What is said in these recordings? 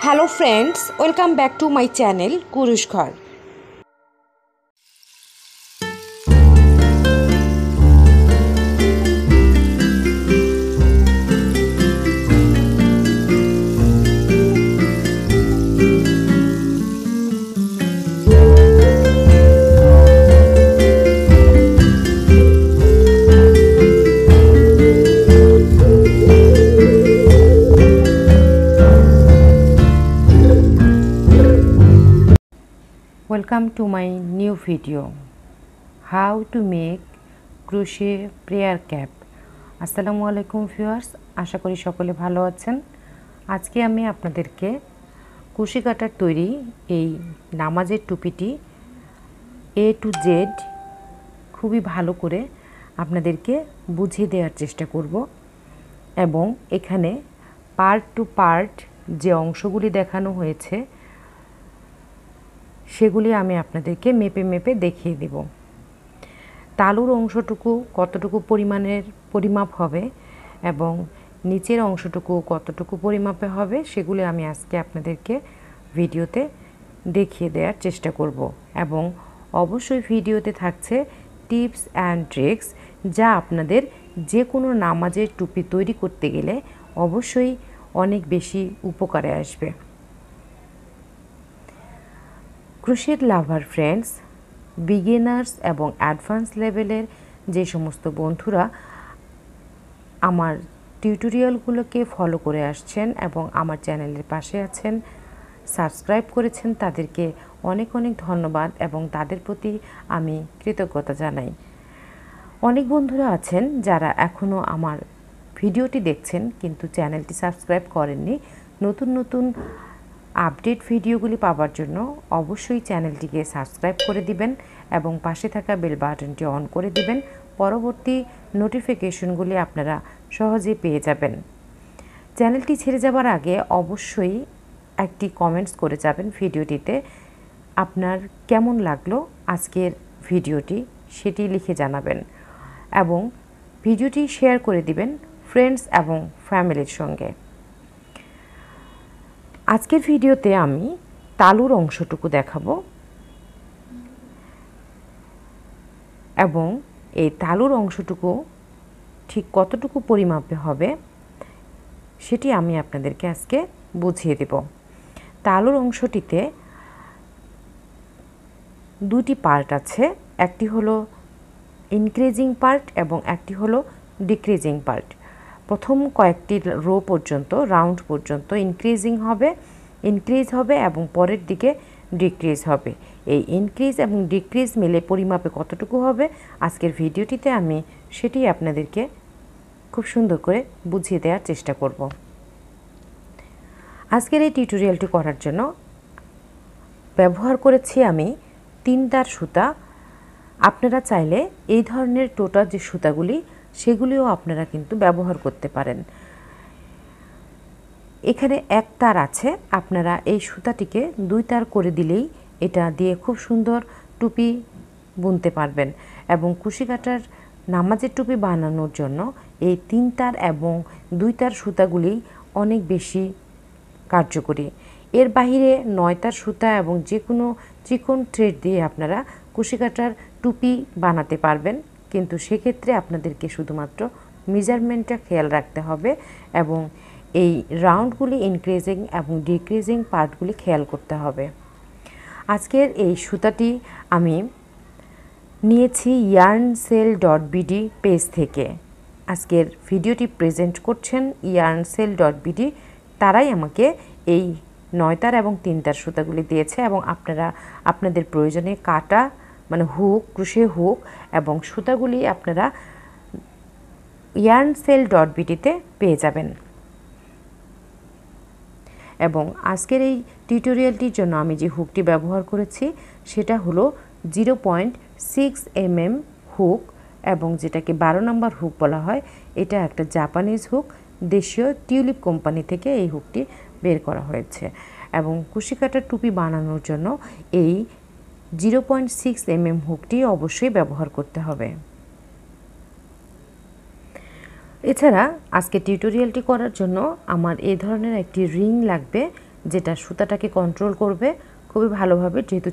Hello friends, welcome back to my channel Kurush Ghar. Welcome to my new video, how to make crochet prayer cap. আসসালামু আলাইকুম viewers, আশা করি সকলে ভালো আছেন। আজকে আমি আপনাদেরকে কুশি কাটার তৈরি এই নামাজের টুপিটি A to Z খুবই ভালো করে আপনাদেরকে বুঝিয়ে দেওয়ার চেষ্টা করব এবং এখানে পার্ট টু পার্ট যে অংশগুলি দেখানো হয়েছে সেগুলি আমি আপনাদেরকে মেপে মেপে দেখিয়ে দেব। তালুর অংশটুকু কতটুকু পরিমাপ হবে এবং নিচের অংশটুকু কতটুকু পরিমাপে হবে সেগুলি আমি আজকে আপনাদেরকে ভিডিওতে দেখিয়ে দেওয়ার চেষ্টা করব এবং অবশ্যই ভিডিওতে থাকছে টিপস অ্যান্ড ট্রিক্স যা আপনাদের যে কোনো নামাজের টুপি তৈরি করতে গেলে অবশ্যই অনেক বেশি উপকারে আসবে। ক্রোশেট লাভার ফ্রেন্ডস, বিগিনার্স এবং অ্যাডভান্স লেভেলের যে সমস্ত বন্ধুরা আমার টিউটোরিয়ালগুলোকে ফলো করে আসছেন এবং আমার চ্যানেলের পাশে আছেন, সাবস্ক্রাইব করেছেন, তাদেরকে অনেক অনেক ধন্যবাদ এবং তাদের প্রতি আমি কৃতজ্ঞতা জানাই। অনেক বন্ধুরা আছেন যারা এখনও আমার ভিডিওটি দেখছেন কিন্তু চ্যানেলটি সাবস্ক্রাইব করেননি। নতুন নতুন আপডেট ভিডিওগুলি পাওয়ার জন্য অবশ্যই চ্যানেলটিকে সাবস্ক্রাইব করে দিবেন এবং পাশে থাকা বেল বাটনটি অন করে দিবেন। পরবর্তী নোটিফিকেশনগুলি আপনারা সহজেই পেয়ে যাবেন। চ্যানেলটি ছেড়ে যাবার আগে অবশ্যই একটি কমেন্টস করে যাবেন ভিডিওটিতে, আপনার কেমন লাগলো আজকের ভিডিওটি সেটি লিখে জানাবেন এবং ভিডিওটি শেয়ার করে দিবেন ফ্রেন্ডস এবং ফ্যামিলির সঙ্গে। আজকের ভিডিওতে আমি তালুর অংশটুকু দেখাবো এবং এই তালুর অংশটুকু ঠিক কতটুকু পরিমাপে হবে সেটি আমি আপনাদেরকে আজকে বুঝিয়ে দেব। তালুর অংশটিতে দুটি পার্ট আছে, একটি হলো ইনক্রিজিং পার্ট এবং একটি হলো ডিক্রিজিং পার্ট। প্রথম কয়েকটি রো পর্যন্ত রাউন্ড পর্যন্ত ইনক্রিজ হবে এবং পরের দিকে ডিক্রিজ হবে। এই ইনক্রিজ এবং ডিক্রিজ মিলে পরিমাপে কতটুকু হবে আজকের ভিডিওটিতে আমি সেটি আপনাদেরকে খুব সুন্দর করে বুঝিয়ে দেওয়ার চেষ্টা করব। আজকের এই টিউটোরিয়ালটি করার জন্য ব্যবহার করেছি আমি 3 তার সুতা। আপনারা চাইলে এই ধরনের টোটাল যে সুতাগুলি সেগুলিও আপনারা কিন্তু ব্যবহার করতে পারেন। এখানে 1 তার আছে, আপনারা এই সুতাটিকে 2 তার করে দিলেই এটা দিয়ে খুব সুন্দর টুপি বুনতে পারবেন এবং কুশি কাটার নামাজের টুপি বানানোর জন্য এই 3 তার এবং 2 তার সুতাগুলি অনেক বেশি কার্যকরী। এর বাইরে 9 তার সুতা এবং যে কোনো চিকন থ্রেড দিয়ে আপনারা কুশি কাটার টুপি বানাতে পারবেন, কিন্তু সেক্ষেত্রে আপনাদেরকে শুধুমাত্র মেজারমেন্টটা খেয়াল রাখতে হবে এবং এই রাউন্ডগুলি ইনক্রিজিং এবং ডিক্রিজিং পার্টগুলি খেয়াল করতে হবে। আজকের এই সুতাটি আমি নিয়েছি yarnSale.bd পেজ থেকে। আজকের ভিডিওটি প্রেজেন্ট করছেন yarnSale.bd, তারাই আমাকে এই 9 তার এবং 3 তার সুতাগুলি দিয়েছে এবং আপনারা আপনাদের প্রয়োজনে কাটা মানে হুক, ক্রোশে হুক এবং সুতাগুলি আপনারা yarnSale.bd-তে পেয়ে যাবেন। এবং আজকের এই টিউটোরিয়ালটির জন্য আমি যে হুকটি ব্যবহার করেছি সেটা হলো 0.6 mm হুক এবং যেটাকে 12 নম্বর হুক বলা হয়। এটা একটা জাপানিজ হুক, দেশীয় টিউলিপ কোম্পানি থেকে এই হুকটি বের করা হয়েছে এবং কুশি কাটার টুপি বানানোর জন্য এই 0.6 mm হুকটি অবশ্যই ব্যবহার করতে হবে। এছাড়া আজকে টিউটোরিয়ালটি করার জন্য আমার এই ধরনের একটি রিং লাগবে, যেটা সুতাটাকে কন্ট্রোল করবে খুবই ভালোভাবে। যেহেতু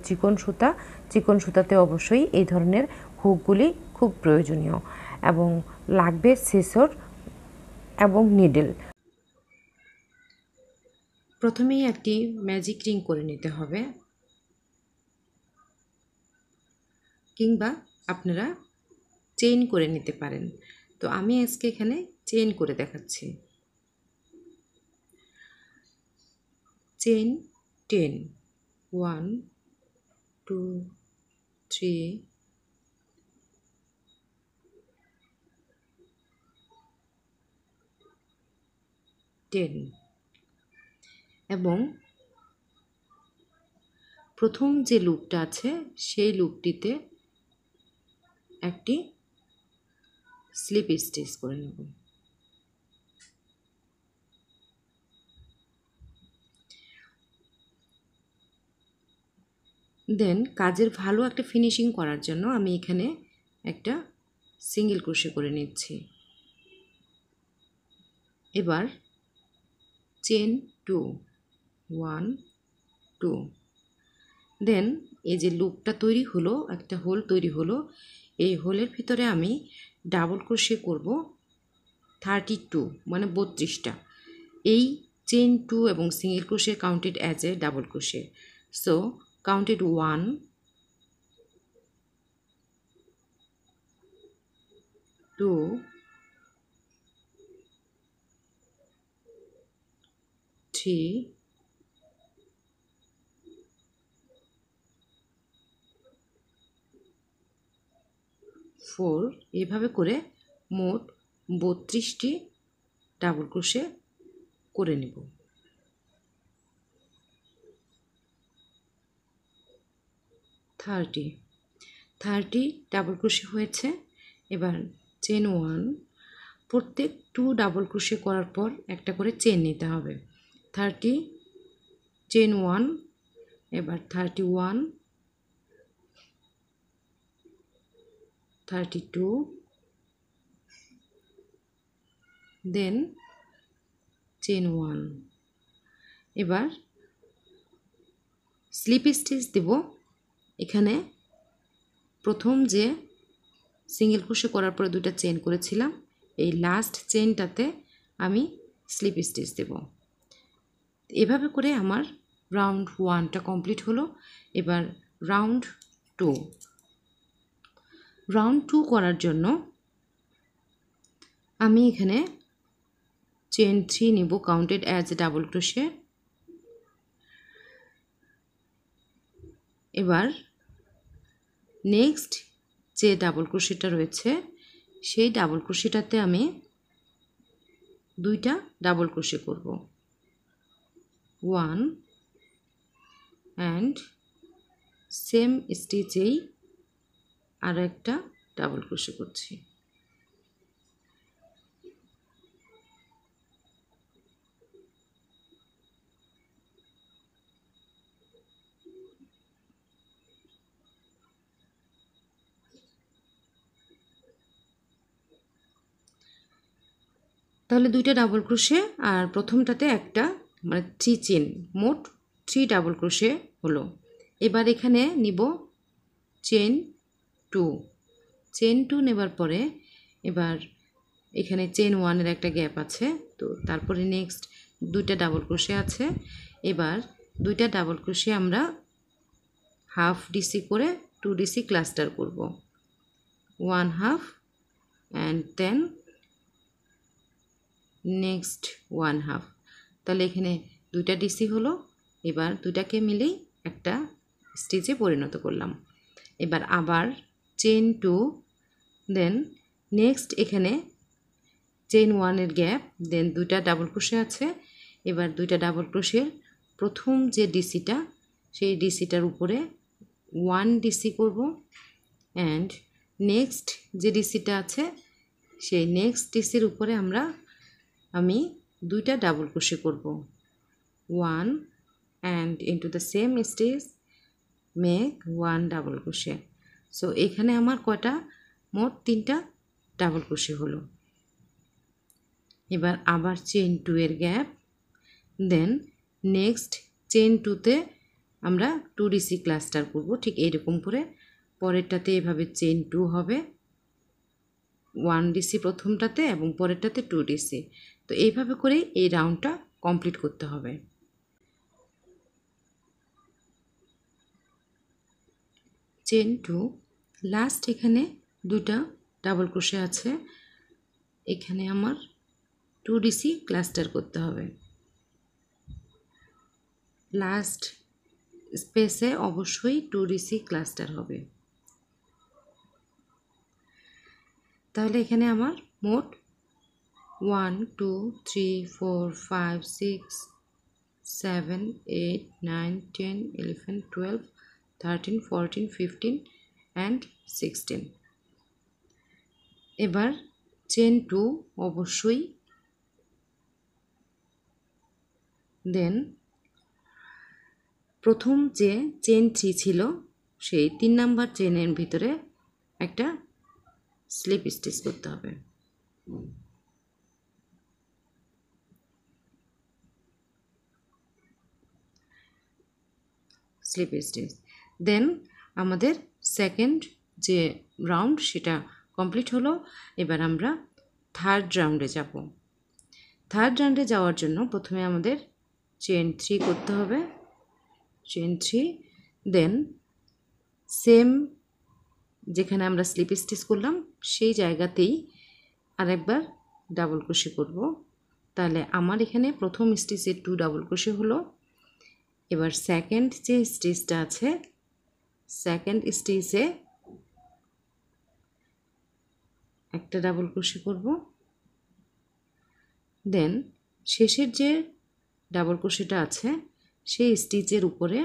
চিকন সুতাতে অবশ্যই এই ধরনের হুকগুলি খুব প্রয়োজনীয়, এবং লাগবে সিসর এবং নিডল। প্রথমেই একটি ম্যাজিক রিং করে নিতে হবে, কিংবা আপনারা চেইন করে নিতে পারেন। তো আমি আজকে এখানে চেইন করে দেখাচ্ছি। চেইন 10, 1 2 3 10, এবং প্রথম যে লুপটা আছে সেই লুপটিতে একটি স্লিপ স্টিচ করে নেব। দেন কাজের ভালো একটা ফিনিশিং করার জন্য আমি এখানে একটা সিঙ্গেল ক্রোশে করে নিচ্ছি। এবার চেন 2, 1 2, দেন এই যে লুপটা তৈরি হলো, একটা হোল তৈরি হলো, এই হোলের ভিতরে আমি ডাবল ক্রোশে করব 32, মানে 32টা। এই চেন 2 এবং single crochet counted as a double crochet. So counted 1 2 3 4, এভাবে করে মোট 32টি ডাবল ক্রোশে করে নেব। 30 ডাবল ক্রোশে হয়েছে। এবার চেন 1, প্রত্যেক 2 ডাবল ক্রোশে করার পর একটা করে চেন নিতে হবে। 30 চেন 1, এবার 31 32, দেন চেন 1। এবার স্লিপ স্টিচ দেব। এখানে প্রথম যে সিঙ্গেল ক্রোশে করার পরে দুটো চেন করেছিলাম, এই লাস্ট চেনটাতে আমি স্লিপ স্টিচ দেব। এভাবে করে আমার রাউন্ড 1টা কমপ্লিট হলো। এবার রাউন্ড 2 করার জন্য আমি এখানে চেন 3 নিব counted as a double crochet. এবার নেক্সট যে ডাবল ক্রোশেটা রয়েছে সেই ডাবল ক্রোশেটাতে আমি 2টা ডাবল ক্রোশে করব, 1 অ্যান্ড সেম স্টিচেই আর একটা ডাবল ক্রোশে করছি। তাহলে 2টা ডাবল ক্রোশে আর প্রথমটাতে একটা, মানে 3 চেন, মোট 3 ডাবল ক্রোশে হলো। এবার এখানে নিব চেন 2 নেবার পরে এবার এখানে চেন 1-এর একটা গ্যাপ আছে, তো তারপরে নেক্সট 2টা ডাবল ক্রোশে আছে। এবার 2টা ডাবল ক্রোশে আমরা হাফ ডিসি করে 2 ডিসি ক্লাস্টার করব, 1 half and then next 1 half. তাহলে এখানে 2টা ডিসি হলো। এবার 2টাকে মিলেই একটা স্টিচে পরিণত করলাম। এবার আবার চেন 2, দেন নেক্সট এখানে চেন 1-এর গ্যাপ, দেন 2টা ডাবল ক্রোশে আছে। এবার 2টা ডাবল ক্রোশের প্রথম যে ডিসিটা সেই ডিসিটার উপরে 1 ডিসি করব, অ্যান্ড নেক্সট যে ডিসিটা আছে সেই নেক্সট ডিসির উপরে আমি 2টা ডাবল ক্রোশে করব, 1 and into the same stitch make 1 double crochet. So এখানে আমার কয়টা, মোট 3টা ডাবল ক্রোশে হলো। এবার আবার চেন 2-এর গ্যাপ, দেন নেক্সট চেন 2তে আমরা 2DC ক্লাস্টার করব, ঠিক এইরকম করে। পরেরটাতে এভাবে চেন 2 হবে 1DC প্রথমটাতে এবং পরেরটাতে 2DC। তো এইভাবে করে এই রাউন্ডটা কমপ্লিট করতে হবে। চেন 2 লাস্ট এখানে দুটা ডাবল ক্রোশে আছে, এখানে আমার 2DC ক্লাস্টার করতে হবে। লাস্ট স্পেসে অবশ্যই 2DC ক্লাস্টার হবে। তাহলে এখানে আমার মোট 1 2 3 4 5 6 7 8 9 10 11 12 13 14 15 and 16। এবার চেন 2 অবশ্যই, দেন প্রথম যে চেন 3 ছিল সেই 3 নাম্বার চেনের ভিতরে একটা স্লিপ স্টিচ করতে হবে। স্লিপ স্টিচ, দেন আমাদের সেকেন্ড যে রাউন্ড সেটা কমপ্লিট হলো। এবার আমরা থার্ড রাউন্ডে যাব। থার্ড রাউন্ডে যাওয়ার জন্য প্রথমে আমাদের চেন 3 করতে হবে, চেন 3, দেন সেম যেখানে আমরা স্লিপ স্টিচ করলাম সেই জায়গাতেই আরেকবার ডাবল ক্রোশে করব। তাহলে আমার এখানে প্রথম স্টিচে 2 ডাবল ক্রোশে হলো। এবার সেকেন্ড যে স্টিচটা আছে, সেকেন্ড স্টিচে একটা ডাবল ক্রোশে করব, দেন শেষের যে ডাবল ক্রোশেটা আছে সেই স্টিচের উপরে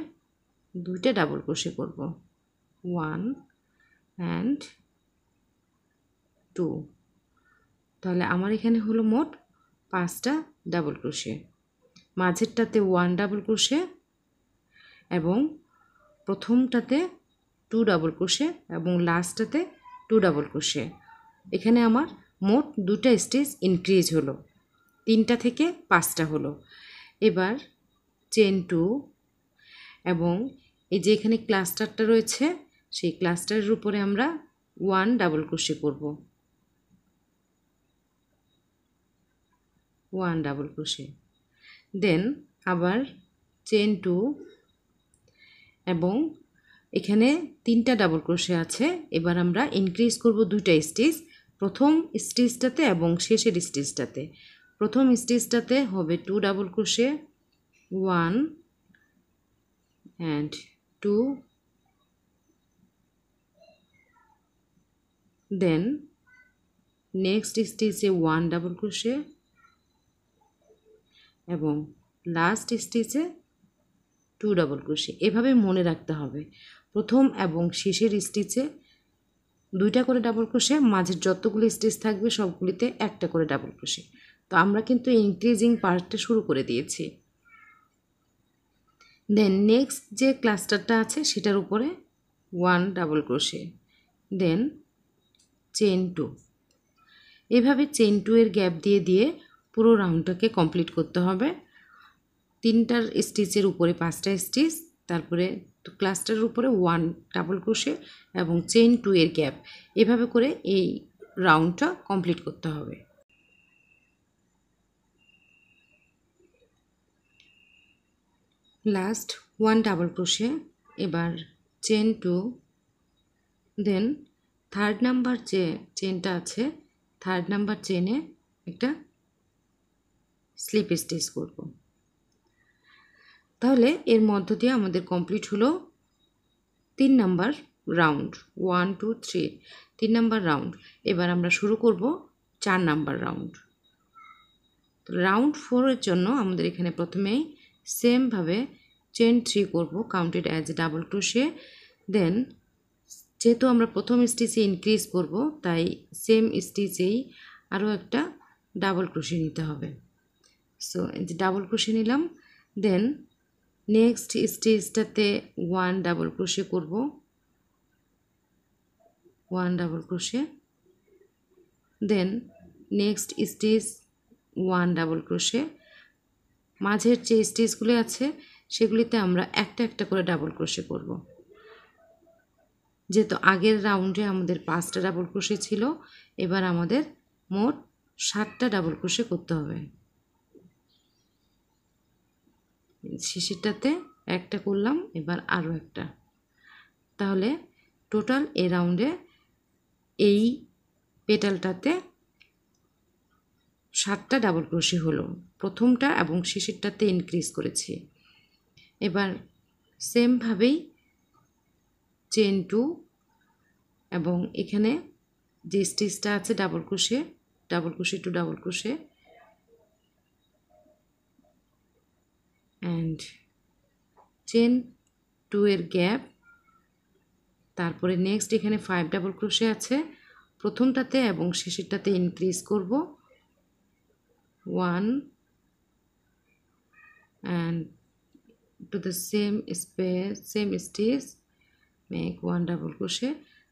দুইটা ডাবল ক্রোশে করব, 1 and 2। তাহলে আমার এখানে হলো মোট 5টা ডাবল ক্রোশে। মাঝেরটাতে 1 ডাবল ক্রোশে এবং প্রথমটাতে 2 ডাবল ক্রোশে এবং লাস্টটাতে 2 ডাবল ক্রোশে। এখানে আমার মোট 2টা স্টিচ ইনক্রিজ হলো, 3টা থেকে 5টা হলো। এবার চেন 2 এবং এই যে এখানে ক্লাস্টারটা রয়েছে সেই ক্লাস্টারের উপরে আমরা 1 ডাবল ক্রোশে করব, 1 ডাবল ক্রোশে। দেন আবার চেন 2 এবং এখানে 3টা ডাবল ক্রোশে আছে। এবার আমরা ইনক্রিজ করব 2টা স্টিচ, প্রথম স্টিচটাতে এবং শেষের স্টিচটাতে। প্রথম স্টিচটাতে হবে 2 double crochet, 1 and 2, then next স্টিচে 1 ডাবল ক্রোশে এবং লাস্ট স্টিচে 2 ডাবল ক্রোশে। এভাবে মনে রাখতে হবে, প্রথম এবং শেষের স্টিচে 2টা করে ডাবল ক্রোশে, মাঝের যতগুলো স্টিচ থাকবে সবগুলিতে একটা করে ডাবল ক্রোশে। তো আমরা কিন্তু ইনক্রিজিং পার্টটা শুরু করে দিয়েছি। দেন নেক্সট যে ক্লাস্টারটা আছে সেটার উপরে 1 ডাবল ক্রোশে, দেন চেন 2। এভাবে চেন 2 এর গ্যাপ দিয়ে দিয়ে পুরো রাউন্ডটাকে কমপ্লিট করতে হবে। 3টার স্টিচের উপরে 5টা স্টিচ, তারপরে ক্লাস্টারের উপরে 1 ডাবল ক্রোশে এবং চেন 2 এর গ্যাপ, এভাবে করে এই রাউন্ডটা কমপ্লিট করতে হবে। লাস্ট 1 ডাবল ক্রোশে, এবার চেন 2, দেন থার্ড নাম্বার যে চেনটা আছে থার্ড নাম্বার চেনে একটা স্লিপ স্টিচ করব। তাহলে এর মধ্য দিয়ে আমাদের কমপ্লিট হলো 3 নাম্বার রাউন্ড, 1 2 3, 3 নাম্বার রাউন্ড। এবার আমরা শুরু করব 4 নাম্বার রাউন্ড। রাউন্ড 4 এর জন্য আমাদের এখানে প্রথমেই সেমভাবে চেন 3 করব, counted as a double crochet. Then যেহেতু আমরা প্রথম স্টিচে ইনক্রিজ করব তাই সেম স্টিচেই আরও একটা ডাবল ক্রোশে নিতে হবে। সো এই যে ডাবল ক্রোশে নিলাম, দেন নেক্সট স্টিচটাতে 1 ডাবল ক্রোশে করব, 1 double crochet, then next stitch 1 double crochet. মাঝের যে স্টিচগুলো আছে সেগুলিতে আমরা একটা একটা করে ডাবল ক্রোশে করব। যেহেতু আগের রাউন্ডে আমাদের 5টা ডাবল ক্রোশে ছিল, এবার আমাদের মোট 7টা ডাবল ক্রোশে করতে হবে। শেষেরটাতে একটা করলাম, এবার আরও একটা। তাহলে টোটাল এই রাউন্ডে এই পেটালটাতে 7টা ডাবল ক্রোশে হলো। প্রথমটা এবং শেষেরটাতে ইনক্রিজ করেছি। এবার সেমভাবেই চেন 2 এবং এখানে যে স্টিচটা আছে double crochet to double crochet and chain 2 এর গ্যাপ, তারপরে নেক্সট এখানে 5 ডাবল ক্রোশে আছে, প্রথমটাতে এবং শেষেরটাতে ইনক্রিজ করব 1 and to the same space same stitch make 1 double crochet.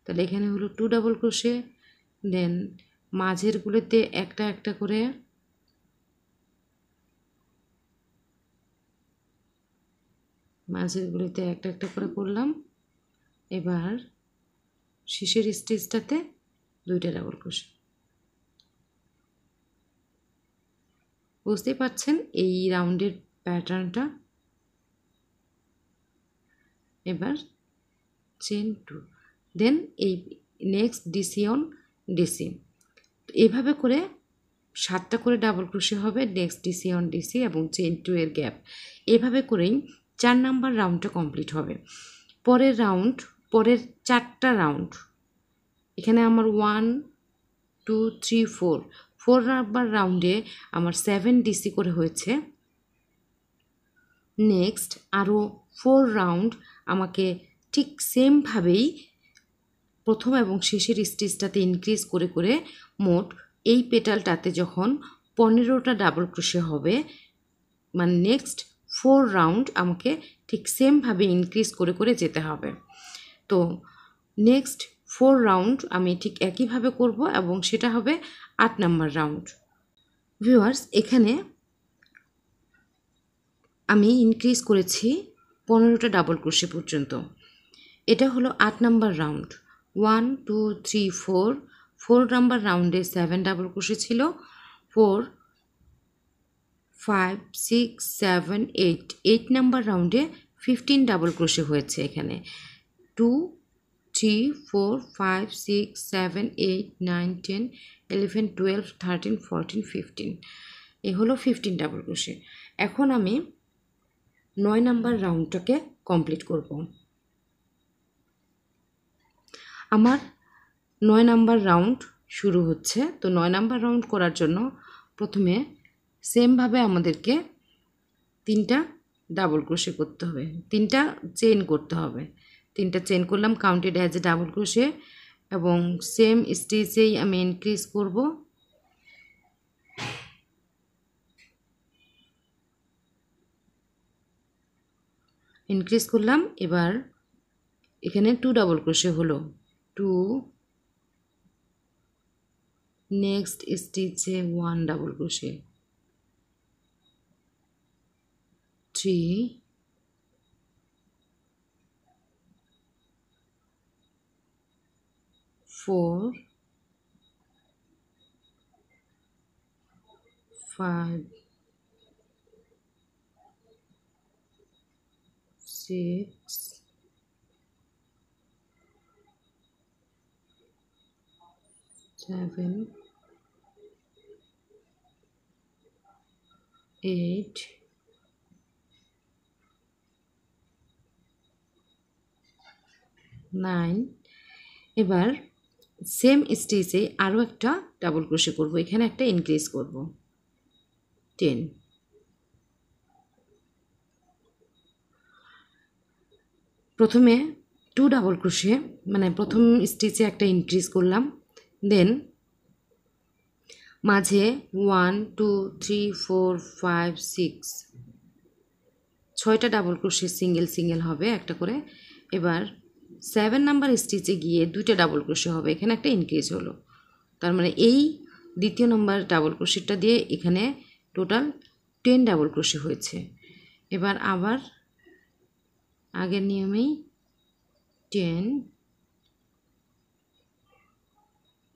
তাহলে এখানে হলো 2 ডাবল ক্রোশে, দেন মাঝেরগুলোতে একটা একটা করে একটা একটা করে করলাম। এবার শেষের স্টিচটাতে 2টা ডাবল ক্রোশে। বুঝতেই পারছেন এই রাউন্ডের প্যাটার্নটা। এবার চেন 2, দেন এই নেক্সট ডিসি অন ডিসি, এভাবে করে 7টা করে ডাবল ক্রোশে হবে, নেক্সট ডিসি অন ডিসি এবং চেন 2 এর গ্যাপ। এভাবে করেই 4 নাম্বার রাউন্ডটা কমপ্লিট হবে। পরের 4টা রাউন্ড, এখানে আমার 1 2 3 4 নাম্বার রাউন্ডে আমার 7 ডিসি করে হয়েছে। নেক্সট আরও 4 রাউন্ড আমাকে ঠিক সেমভাবেই প্রথম এবং শেষের স্টিচটাতে ইনক্রিজ করে করে মোট এই পেটালটাতে যখন 15টা ডাবল ক্রোশে হবে, মানে নেক্সট 4 রাউন্ড আমাকে ঠিক সেমভাবে ইনক্রিজ করে করে যেতে হবে। তো নেক্সট 4 রাউন্ড আমি ঠিক একইভাবে করব এবং সেটা হবে 8 নাম্বার রাউন্ড। ভিউয়ার্স, এখানে আমি ইনক্রিজ করেছি 15টা ডাবল ক্রোশে পর্যন্ত। এটা হলো 8 নাম্বার রাউন্ড। 1 2 3 4 নাম্বার রাউন্ডে 7 ডাবল ক্রোশে ছিল, 4 5 6 7 8 নাম্বার রাউন্ডে 15 ডাবল ক্রোশে হয়েছে। এখানে 2 3 4 5 6 7 8 9 10 11 12 13 14 15, এ হলো 15 ডাবল ক্রোশে। এখন আমি 9 নাম্বার রাউন্ডটাকে কমপ্লিট করব। আমার 9 নাম্বার রাউন্ড শুরু হচ্ছে। তো 9 নাম্বার রাউন্ড করার জন্য প্রথমে সেমভাবে আমাদেরকে 3টা ডাবল ক্রোশে করতে হবে, 3টা চেইন করতে হবে। 3টা চেইন করলাম, counted as a double crochet, এবং সেম স্টিচেই আমি ইনক্রিজ করব। ইনক্রিজ করলাম। এবার এখানে 2 ডাবল ক্রোশে হলো, 2, নেক্সট স্টিচে 1 ডাবল ক্রোশে, 3, 4 5 6 7 8 9। এবার সেম স্টিচে আরও একটা ডাবল ক্রোশে করব, এখানে একটা ইনক্রিজ করব 10। প্রথমে 2 ডাবল ক্রোশে, মানে প্রথম স্টিচে একটা ইনক্রিজ করলাম, দেন মাঝে 1 2 3 4 5 6 6টা ডাবল ক্রোশে সিঙ্গেল সিঙ্গেল হবে একটা করে। এবার 7 নাম্বার স্টিচে গিয়ে 2টা ডাবল ক্রোশে হবে, এখানে একটা ইনক্রিজ হলো। তার মানে এই দ্বিতীয় নম্বর ডাবল ক্রোশেটা দিয়ে এখানে টোটাল 10 ডাবল ক্রোশে হয়েছে। এবার আবার আগের নিয়মেই 10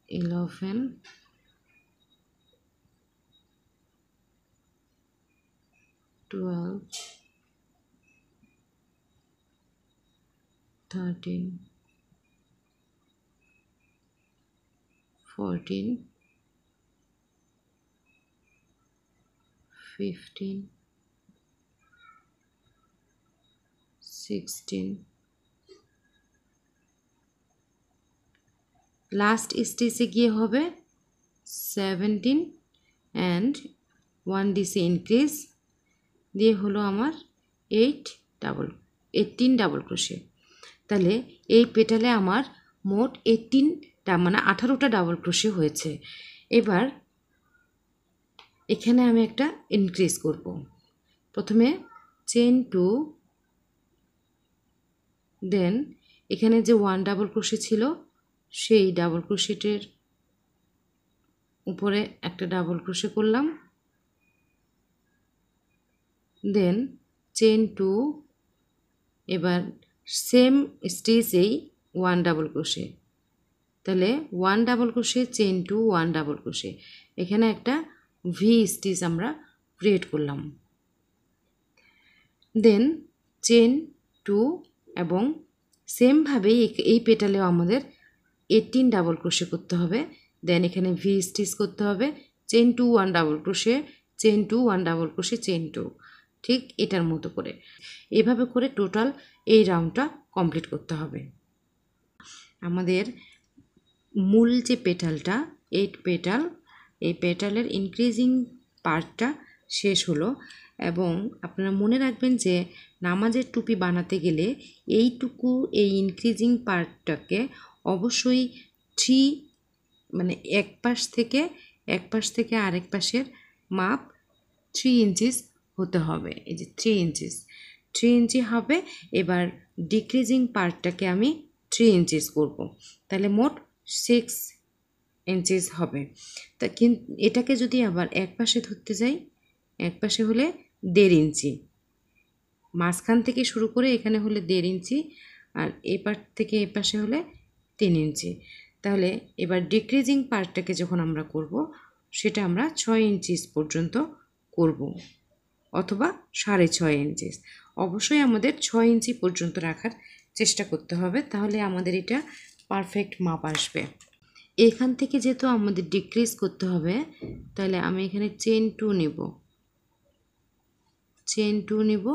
11 12 13 14 15 16 লাস্ট স্টেজে গিয়ে হবে 17 অ্যান্ড 1 ডিসি ইনক্রিজ দিয়ে হলো আমার 18 ডাবল ক্রোশে। তাহলে এই পেটালে আমার মোট 18টা মানে 18টা ডাবল ক্রোশে হয়েছে। এবার এখানে আমি একটা ইনক্রিজ করব। প্রথমে চেন 2, দেন এখানে যে 1 ডাবল ক্রোশে ছিল সেই ডাবল ক্রোশেটের উপরে একটা ডাবল ক্রোশে করলাম, দেন চেন 2, এবার সেম স্টিচেই 1 ডাবল ক্রোশে, তাহলে 1 double crochet chain 2 1 double crochet, এখানে একটা ভি স্টিচ আমরা ক্রিয়েট করলাম। দেন চেন 2 এবং সেমভাবেই এই পেটালেও আমাদের 18 ডাবল ক্রোশে করতে হবে। দেন এখানে ভি স্টিচ করতে হবে, chain 2 1 double crochet, chain 2 1 double crochet, chain 2, ঠিক এটার মতো করে এভাবে করে টোটাল এই রাউন্ডটা কমপ্লিট করতে হবে। আমাদের মূল যে পেটালটা 8 পেটাল, এই পেটালের ইনক্রিজিং পার্টটা শেষ হলো। এবং আপনারা মনে রাখবেন যে নামাজের টুপি বানাতে গেলে এইটুকু এই ইনক্রিজিং পার্টটাকে অবশ্যই 3 মানে এক পাশ থেকে আরেক পাশের মাপ 3 ইঞ্চিস হতে হবে। এই যে 3 ইঞ্চি হবে। এবার ডিক্রিজিং পার্টটাকে আমি 3 ইঞ্চিস করব, তাহলে মোট 6 ইঞ্চিস হবে। তা কিন্তু এটাকে যদি আবার এক পাশে ধরতে যাই, এক পাশে হলে 1.5 ইঞ্চি, মাঝখান থেকে শুরু করে এখানে হলে 1.5 ইঞ্চি, আর এই পার্ট থেকে এ পাশে হলে 3 ইঞ্চি। তাহলে এবার ডিক্রিজিং পার্টটাকে যখন আমরা করব সেটা আমরা 6 ইঞ্চিস পর্যন্ত করব, অথবা 6.5 ইঞ্চিস। অবশ্যই আমাদের 6 ইঞ্চি পর্যন্ত রাখার চেষ্টা করতে হবে, তাহলে আমাদের এটা পারফেক্ট মাপ আসবে। এখান থেকে যেহেতু আমাদের ডিক্রিজ করতে হবে, তাহলে আমি এখানে চেন 2 নিব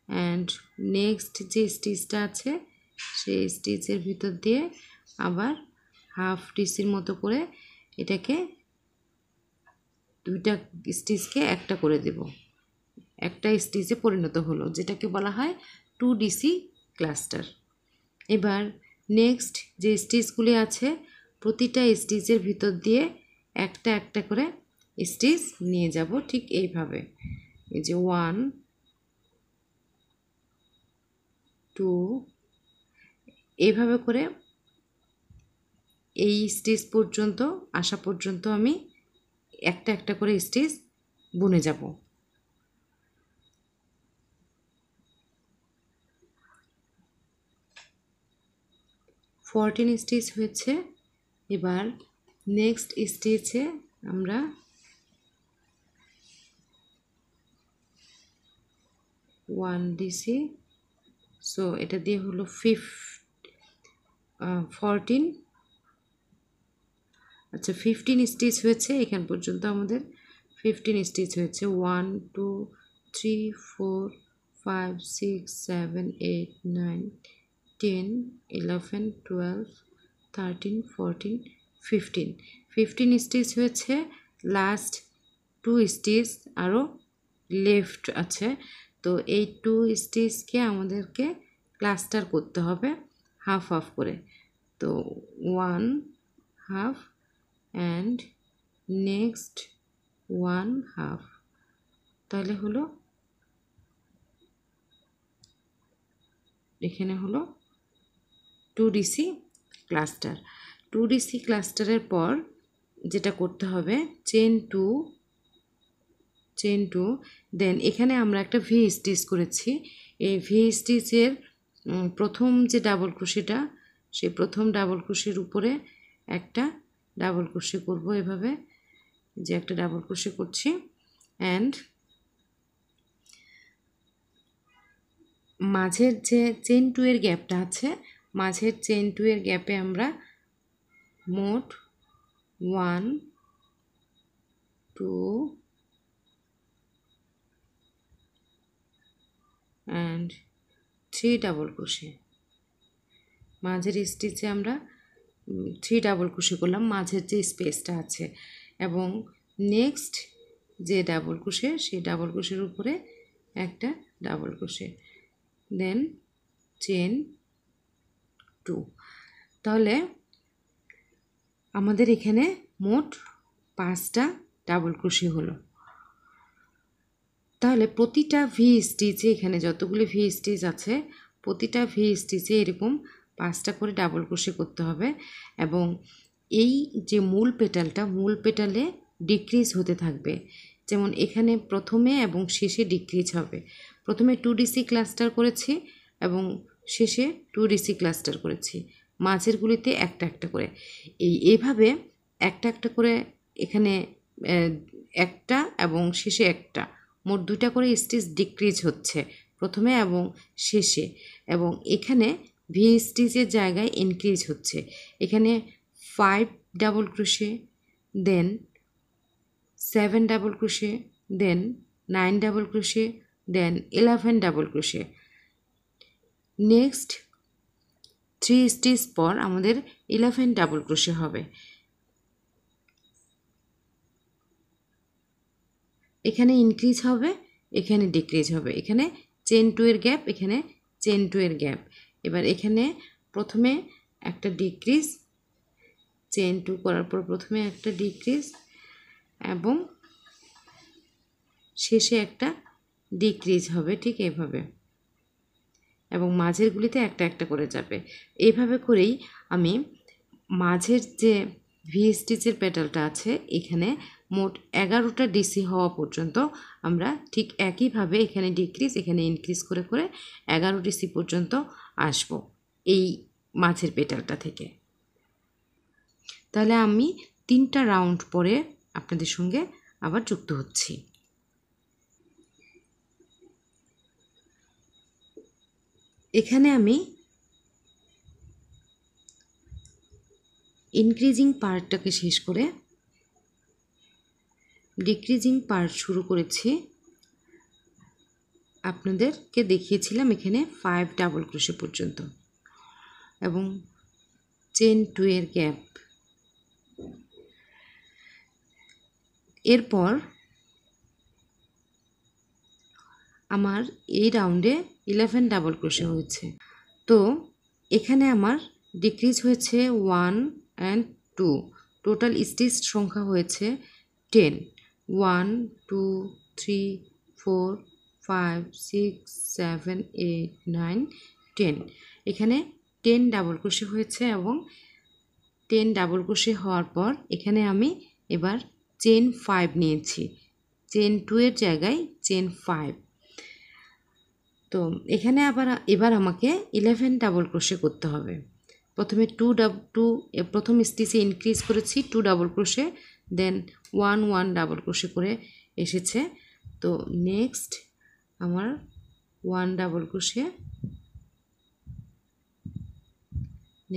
অ্যান্ড নেক্সট যে স্টিচটা আছে সেই স্টিচের ভিতর দিয়ে আবার হাফ ডিসির মতো করে এটাকে দুইটা স্টিচকে একটা করে দেব, একটা স্টিচে পরিণত হলো, যেটাকে বলা হয় 2 ডিসি ক্লাস্টার। এবার নেক্সট যে স্টিচগুলি আছে প্রতিটা স্টিচের ভিতর দিয়ে একটা একটা করে স্টিচ নিয়ে যাব, ঠিক এইভাবে। এই যে 1 2 এইভাবে করে এই স্টিচ পর্যন্ত আসা পর্যন্ত আমি একটা একটা করে স্টিচ বুনে যাব। ফোরটিন স্টিচ হয়েছে। এবার নেক্সট স্টিচে আমরা 1 ডিসি, সো এটা দিয়ে হলো 14, আচ্ছা 15 স্টিচ হয়েছে। এখান পর্যন্ত আমাদের 15 স্টিচ হয়েছে। 1 2 3 4 5 6 7 8 9 10 11 12 13 14 15 স্টিচ হয়েছে। লাস্ট 2 স্টিচ আরও লেফট আছে, তো এই 2 স্টিচকে আমাদেরকে ক্লাস্টার করতে হবে হাফ হাফ করে। তো 1 হাফ অ্যান্ড নেক্সট 1 হাফ, তাহলে হলো এখানে হলো 2 ডিসি ক্লাস্টার। 2 ডিসি ক্লাস্টারের পর যেটা করতে হবে চেন 2, দেন এখানে আমরা একটা ভি স্টিচ করেছি। এই ভি স্টিচের প্রথম যে ডাবল ক্রোশেটা, সেই প্রথম ডাবল ক্রোশের উপরে একটা ডাবল ক্রোশে করব, এভাবে যে একটা ডাবল ক্রোশে করছি। অ্যান্ড মাঝের যে চেন 2 এর গ্যাপটা আছে, মাঝের চেন 2 এর গ্যাপে আমরা মোট 1 2 অ্যান্ড 3 ডাবল ক্রোশে, মাঝের স্টিচে আমরা 3 ডাবল ক্রোশে করলাম মাঝের যে স্পেসটা আছে। এবং নেক্সট যে ডাবল ক্রোশে, সেই ডাবল ক্রোশের উপরে একটা ডাবল ক্রোশে, দেন চেন 2। তাহলে আমাদের এখানে মোট 5টা ডাবল ক্রোশে হলো। তাহলে প্রতিটা ভি স্টিচে, এখানে যতগুলি ভি স্টিচ আছে, প্রতিটা ভি স্টিচে এরকম 5টা করে ডাবল ক্রোশে করতে হবে। এবং এই যে মূল পেটালটা, মূল পেটালে ডিক্রিজ হতে থাকবে। যেমন এখানে প্রথমে এবং শেষে ডিক্রিজ হবে। প্রথমে 2DC ক্লাস্টার করেছি এবং শেষে 2DC ক্লাস্টার করেছি, মাঝেরগুলিতে একটা একটা করে। এইভাবে একটা একটা করে এখানে একটা এবং শেষে একটা, মোট 2টা করে স্টিচ ডিক্রিজ হচ্ছে প্রথমে এবং শেষে। এবং এখানে ভি স্টিচের জায়গায় ইনক্রিজ হচ্ছে। এখানে 5 ডাবল ক্রোশে, দেন 7 ডাবল ক্রোশে, দেন 9 ডাবল ক্রোশে, দেন 11 ডাবল ক্রোশে। নেক্সট 3 স্টিচ পর আমাদের 11 ডাবল ক্রোশে হবে। এখানে ইনক্রিজ হবে, এখানে ডিক্রিজ হবে। এখানে চেন 2 এর গ্যাপ, এখানে চেন 2 এর গ্যাপ। এবার এখানে প্রথমে একটা ডিক্রিজ, চেন 2 করার পর প্রথমে একটা ডিক্রিজ এবং শেষে একটা ডিক্রিজ হবে, ঠিক এইভাবে। এবং মাঝেরগুলিতে একটা একটা করে যাবে। এইভাবে করেই আমি মাঝের যে ভি স্টিচের পেটালটা আছে, এখানে মোট 11টা ডিসি হওয়া পর্যন্ত আমরা ঠিক একইভাবে এখানে ডিক্রিজ, এখানে ইনক্রিজ করে করে 11 ডিসি পর্যন্ত আসব এই মাঝের পেটালটা থেকে। তাহলে আমি 3টা রাউন্ড পরে আপনাদের সঙ্গে আবার যুক্ত হচ্ছি। এখানে আমি ইনক্রিজিং পার্টটাকে শেষ করে ডিক্রিজিং পার্ট শুরু করেছি। আপনাদেরকে দেখিয়েছিলাম এখানে 5 ডাবল ক্রোশে পর্যন্ত এবং চেন 2 এর গ্যাপ। এরপর আমার এই রাউন্ডে 11 ডাবল ক্রোশে হয়েছে। তো এখানে আমার ডিক্রিজ হয়েছে 1 অ্যান্ড 2, টোটাল স্টিচ সংখ্যা হয়েছে 10। 1 2 3 4 5 6 7 8 9 10। এখানে 10 ডাবল ক্রোশে হয়েছে এবং 10 ডাবল ক্রোশে হওয়ার পর এখানে আমি এবার চেন 5 নিয়েছি, চেন 2 এর জায়গায় চেন 5। তো এখানে এবার আমাকে 11 ডাবল ক্রোশে করতে হবে। প্রথমে 2 প্রথম স্টিচে ইনক্রিজ করেছি 2 double crochet, then 1 1 double crochet করে এসেছে। তো নেক্সট আমার 1 double crochet,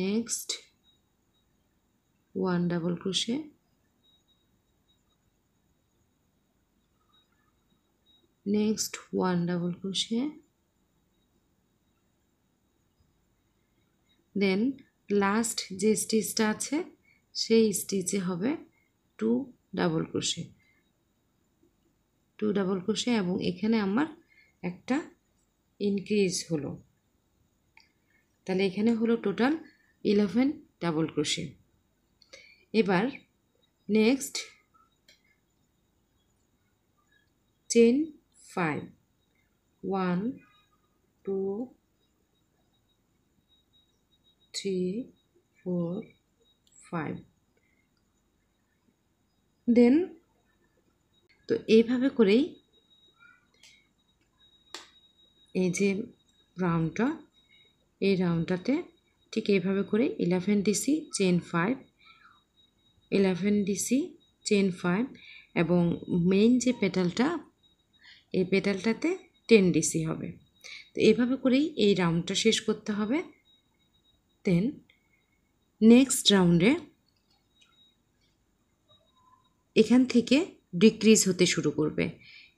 next 1 double crochet, next 1 double crochet, then last যে স্টিচটা আছে সেই স্টিচে হবে 2 ডাবল ক্রোশে, 2 ডাবল ক্রোশে এবং এখানে আমার একটা ইনক্রিজ হলো। তাহলে এখানে হলো টোটাল 11 ডাবল ক্রোশে। এবার নেক্সট চেন 5, 1 2 3 4 5, দেন তো এইভাবে করেই এই যে রাউন্ডটা এই রাউন্ডটাতে ঠিক এইভাবে করে 11 দিছি চেন 5, 11 দিছি চেন 5 এবং মেইন যে পেটালটা এই পেটালটাতে 10 ডিসি হবে। তো এইভাবে করেই এই রাউন্ডটা শেষ করতে হবে। দেন নেক্সট রাউন্ডে এখান থেকে ডিক্রিজ হতে শুরু করবে।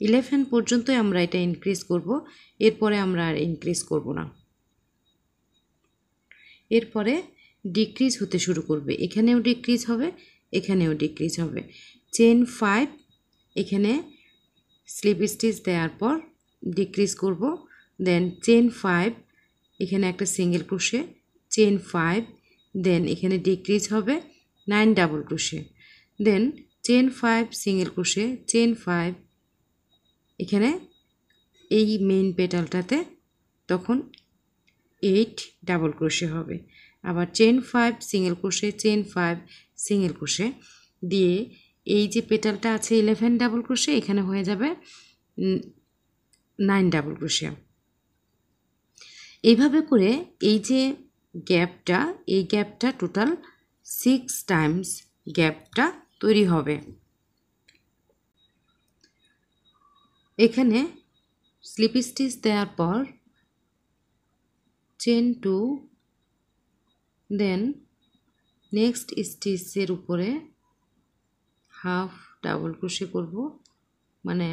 11 পর্যন্তই আমরা এটা ইনক্রিজ করব, এরপরে আমরা আর ইনক্রিজ করব না। এরপরে ডিক্রিজ হতে শুরু করবে, এখানেও ডিক্রিজ হবে, এখানেও ডিক্রিজ হবে। চেন 5 এখানে স্লিপ স্টিচ দেওয়ার পর ডিক্রিজ করব। দেন চেন 5 এখানে একটা সিঙ্গেল ক্রোশে, চেন 5, দেন এখানে ডিক্রিজ হবে 9 ডাবল ক্রোশে, দেন চেন 5 সিঙ্গেল ক্রোশে, চেন 5 এখানে এই মেইন পেটালটাতে তখন 8 ডাবল ক্রোশে হবে। আবার chain 5 single crochet, chain 5 single crochet দিয়ে এই যে পেটালটা আছে 11 ডাবল ক্রোশে, এখানে হয়ে যাবে 9 ডাবল ক্রোশে। এইভাবে করে এই যে গ্যাপটা, এই গ্যাপটা টোটাল 6 টাইমস গ্যাপটা তৈরি হবে। এখানে স্লিপ স্টিচ দেওয়ার পর চেন 2, দেন নেক্সট স্টিচের উপরে হাফ ডাবল ক্রোশে করব, মানে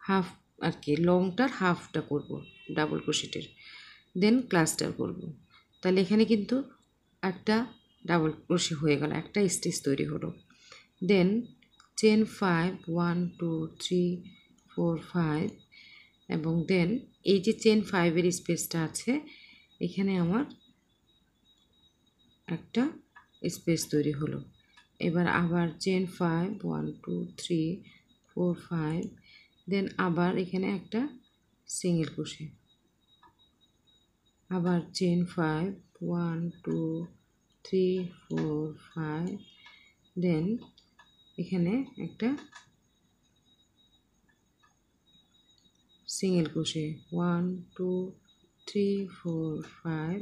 হাফ আর কি, লংটার হাফটা করব ডাবল ক্রোশেটের, দেন ক্লাস্টার করব। তাহলে এখানে কিন্তু একটা ডাবল ক্রোশে হয়ে গেল, একটা স্টিচ তৈরি হলো। দেন চেন 5 1 2 3 4 5 এবং দেন এই যে চেন 5-এর স্পেসটা আছে এখানে আমার একটা স্পেস তৈরি হলো। এবার আবার চেন 5 1 2 3 4 5, দেন আবার এখানে একটা সিঙ্গেল ক্রোশে, আবার চেন 5 1 2 3 4 5, দেন এখানে একটা সিঙ্গেল ক্রোশে 1 2 3 4 5,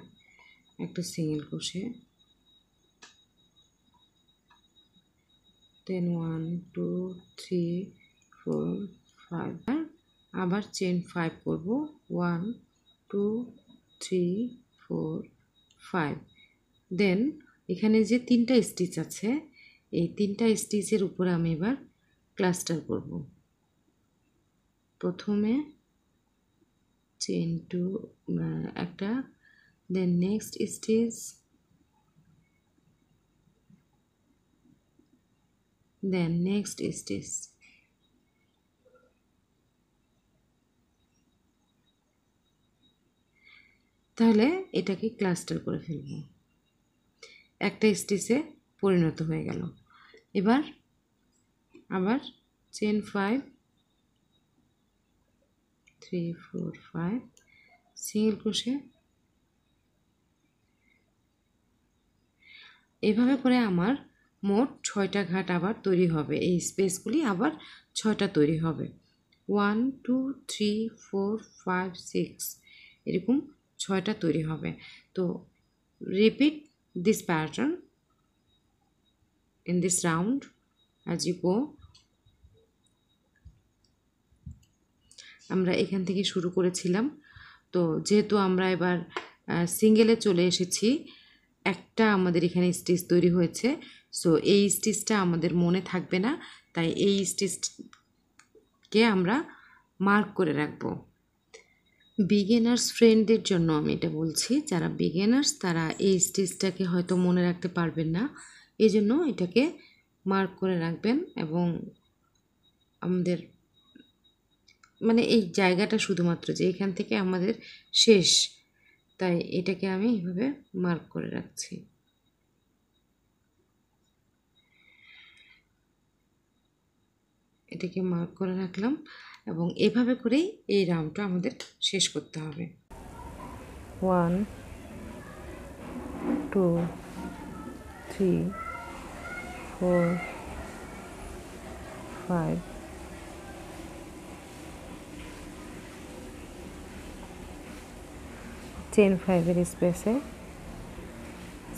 একটা সিঙ্গেল ক্রোশে, দেন 1 2 3 4 5, আবার চেন 5 করব 1 2 3 4 5, দেন এখানে যে 3টা স্টিচ আছে এই 3টা স্টিচের উপরে আমি এবার ক্লাস্টার করব। প্রথমে চেন 2 একটা, then next stitch, then next stitch, তাহলে এটাকে ক্লাস্টার করে ফেলব, একটা স্টিচে পরিণত হয়ে গেল। এবার আবার চেন 5 3 4 5 সিঙ্গেল ক্রোশে, এভাবে করে আমার মোট 6টা ঘাট আবার তৈরি হবে, এই স্পেসগুলি আবার 6টা তৈরি হবে। 1 2 3 4 5 6 এরকম 6টা তৈরি হবে। তো repeat this pattern in this round as you go. আমরা এখান থেকে শুরু করেছিলাম, তো যেহেতু আমরা এবার সিঙ্গেলে চলে এসেছি, একটা আমাদের এখানে স্টিচ তৈরি হয়েছে, সো এই স্টিচটা আমাদের মনে থাকবে না, তাই এই স্টিচকে আমরা মার্ক করে রাখবো। বিগিনার্স ফ্রেন্ডদের জন্য আমি এটা বলছি, যারা বিগিনার্স তারা এই স্টিচটাকে হয়তো মনে রাখতে পারবেন না, এই জন্য এটাকে মার্ক করে রাখবেন এবং আমাদের মানে এই জায়গাটা শুধুমাত্র যে এখান থেকে আমাদের শেষ, তাই এটাকে আমি এইভাবে মার্ক করে রাখছি। এটাকে মার্ক করে রাখলাম এবং এভাবে করেই এই রাউন্ডটা আমাদের শেষ করতে হবে। 1 2 3 4 5 6 চেন 5 এর স্পেসে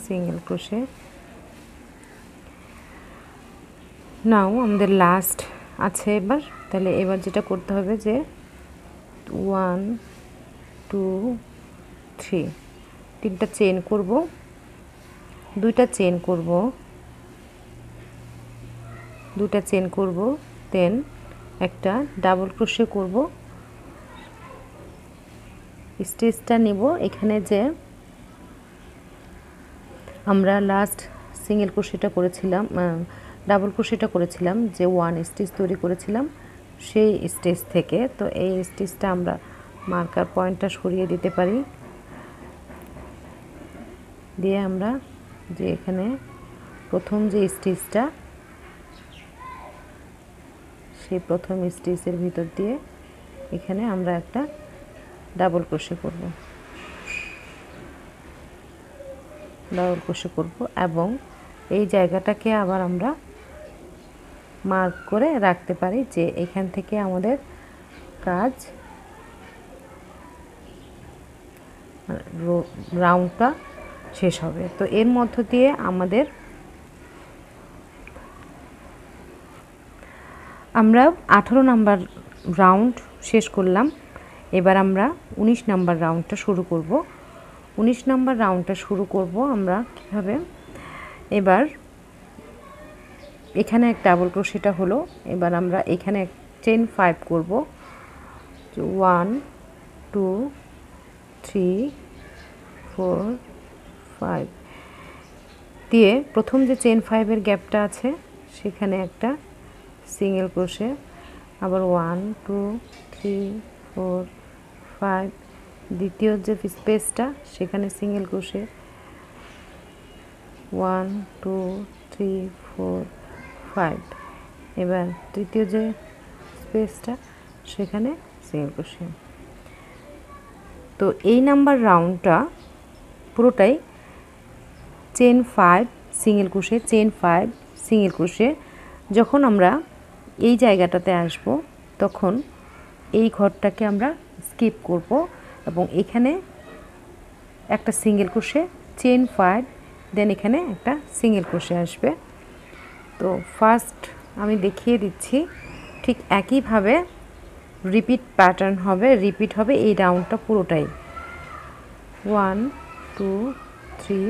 সিঙ্গেল ক্রোশে। নাও আমাদের লাস্ট আছে এবার, তাহলে এবার যেটা করতে হবে যে 1 2 3 তিনটা চেন করব, দুইটা চেন করব, দুটা চেন করব, দেন একটা ডাবল ক্রোশে করব। স্টিচটা নিব এখানে যে আমরা লাস্ট সিঙ্গেল ক্রোশেটা করেছিলাম, ডাবল ক্রোশেটা করেছিলাম, যে 1 স্টিচ তৈরি করেছিলাম সেই স্টিচ থেকে। তো এই স্টিচটা আমরা মার্কার পয়েন্টটা সরিয়ে দিতে পারি, দিয়ে আমরা যে এখানে প্রথম যে স্টিচটা, সেই প্রথম স্টিচের ভিতর দিয়ে এখানে আমরা একটা ডাবল ক্রোশে করব, ডাবল ক্রোশে করব এবং এই জায়গাটাকে আবার আমরা মার্ক করে রাখতে পারি যে এখান থেকে আমাদের কাজ রাউন্ডটা শেষ হবে। তো এর মধ্য দিয়ে আমরা 18 নাম্বার রাউন্ড শেষ করলাম। এবার আমরা 19 নাম্বার রাউন্ডটা শুরু করব। 19 নাম্বার রাউন্ডটা শুরু করব আমরা কিভাবে, এবার এখানে এক ডাবল ক্রোশেটা হলো, এবার আমরা এখানে চেন 5 করব, 1 2 3 4 5 দিয়ে প্রথম যে চেন 5 এর গ্যাপটা আছে সেখানে একটা সিঙ্গেল ক্রোশে, আবার 1 2 3 4 5 দ্বিতীয় যে স্পেসটা সেখানে সিঙ্গেল ক্রোশে, 1 2 3 4 5 এবার তৃতীয় যে স্পেসটা সেখানে সিঙ্গেল ক্রোশে। তো এই নাম্বার রাউন্ডটা পুরোটাই chain 5 single crochet, chain 5 single crochet. যখন আমরা এই জায়গাটাতে আসব তখন এই ঘরটাকে আমরা স্কিপ করব এবং এখানে একটা সিঙ্গেল ক্রোশে, চেন 5, দেন এখানে একটা সিঙ্গেল ক্রোশে আসবে। তো ফার্স্ট আমি দেখিয়ে দিচ্ছি, ঠিক একইভাবে রিপিট প্যাটার্ন হবে, রিপিট হবে এই রাউন্ডটা পুরোটাই। 1 2 3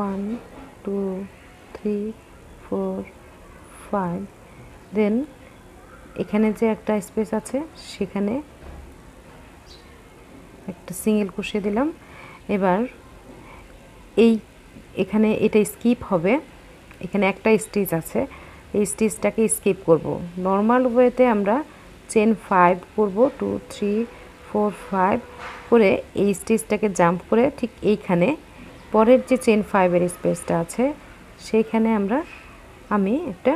1 2 3 4 5 দেন এখানে যে একটা স্পেস আছে সেখানে একটা সিঙ্গেল ক্রোশে দিলাম। এবার এখানে এটা স্কিপ হবে, এখানে একটা স্টিচ আছে, এই স্টিচটাকে স্কিপ করব। নর্মাল ওয়েতে আমরা চেন 5 করব, 2 3 4 5 করে এই স্টিচটাকে জাম্প করে ঠিক এইখানে পরের যে চেন 5 এর স্পেসটা আছে সেইখানে আমি একটা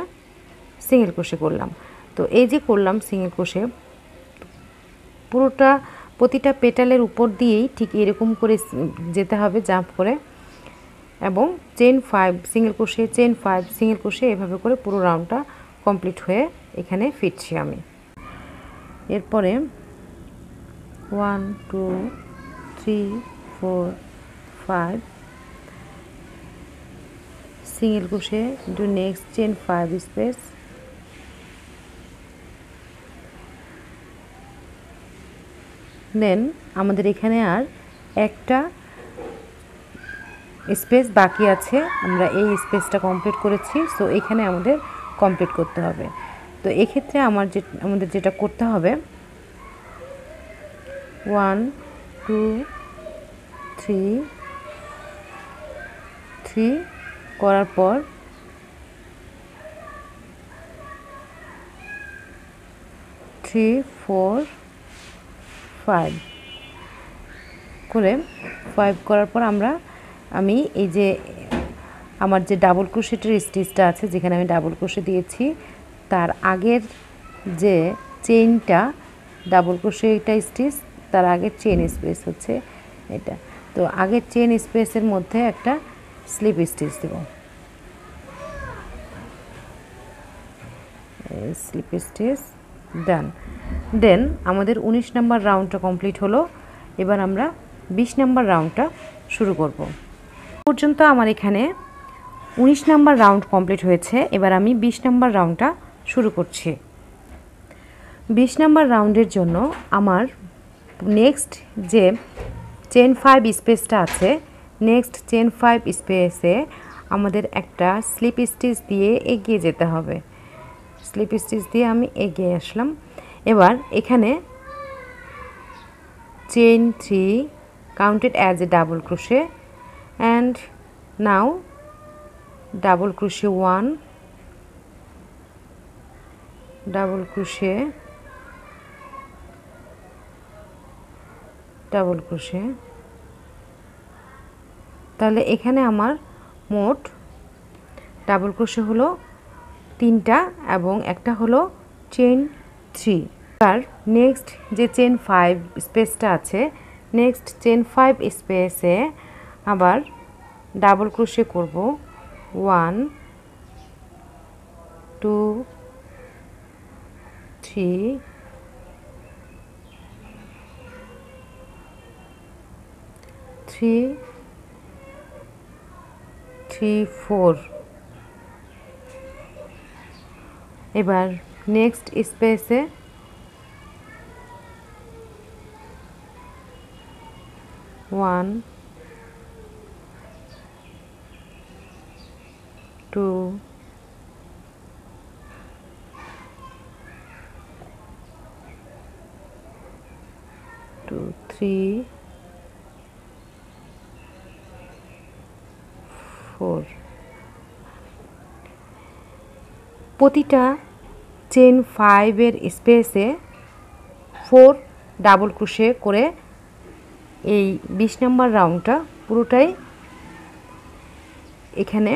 সিঙ্গেল ক্রোশে করলাম। তো এই যে করলাম সিঙ্গেল ক্রোশে, পুরোটা প্রতিটা পেটালের উপর দিয়েই ঠিক এরকম করে যেতে হবে জাম্প করে, এবং chain 5 single crochet, chain 5 single crochet, এভাবে করে পুরো রাউন্ডটা কমপ্লিট হয়ে এখানে ফিরছি আমি। এরপরে 1 2 3 4 5 single crochet, do next chain 5 space, then আমাদের এখানে আর একটা স্পেস বাকি আছে, আমরা এই স্পেসটা কমপ্লিট করেছি। সো এখানে আমাদের কমপ্লিট করতে হবে। তো এক্ষেত্রে আমাদের যেটা করতে হবে, 1 2 3 করার পর 3 4 5 করে 5 করার পর আমি এই যে আমার যে ডাবল ক্রোশেটের স্টিচটা আছে, যেখানে আমি ডাবল ক্রোশে দিয়েছি, তার আগের যে চেইনটা ডাবল ক্রোশে এটা স্টিচ, তার আগের চেইন স্পেস হচ্ছে এটা। তো আগের চেইন স্পেসের মধ্যে একটা স্লিপ স্টিচ দেব, স্লিপ স্টিচ ডান। দেন আমাদের 19 নম্বর রাউন্ডটা কমপ্লিট হলো। এবার আমরা 20 নম্বর রাউন্ডটা শুরু করব। পর্যন্ত আমার এখানে 19 নম্বর রাউন্ড কমপ্লিট হয়েছে। এবার আমি 20 নম্বর রাউন্ডটা শুরু করছি। 20 নম্বর রাউন্ডের জন্য আমার নেক্সট যে চেন 5 স্পেসটা আছে, নেক্সট চেন 5 স্পেসে আমাদের একটা স্লিপ স্টিচ দিয়ে এগিয়ে যেতে হবে। স্লিপ স্টিচ দিয়ে আমি এগিয়ে আসলাম। এবার এখানে chain 3 counted as a double crochet and now double crochet 1, double crochet, double crochet. তাহলে এখানে আমার মোট ডাবল ক্রোশে হলো 3টা এবং একটা হলো চেন 3। আর নেক্সট যে চেন 5 স্পেসটা আছে, নেক্সট চেন 5 স্পেসে আবার ডাবল ক্রোশে করব 1 2 3 3 3 4। এবার নেক্সট স্পেসে 1 2 2 3 4। প্রতিটা চেন 5 এর স্পেসে 4 ডাবল ক্রোশে করে এই 20 নম্বর রাউন্ডটা পুরোটাই এখানে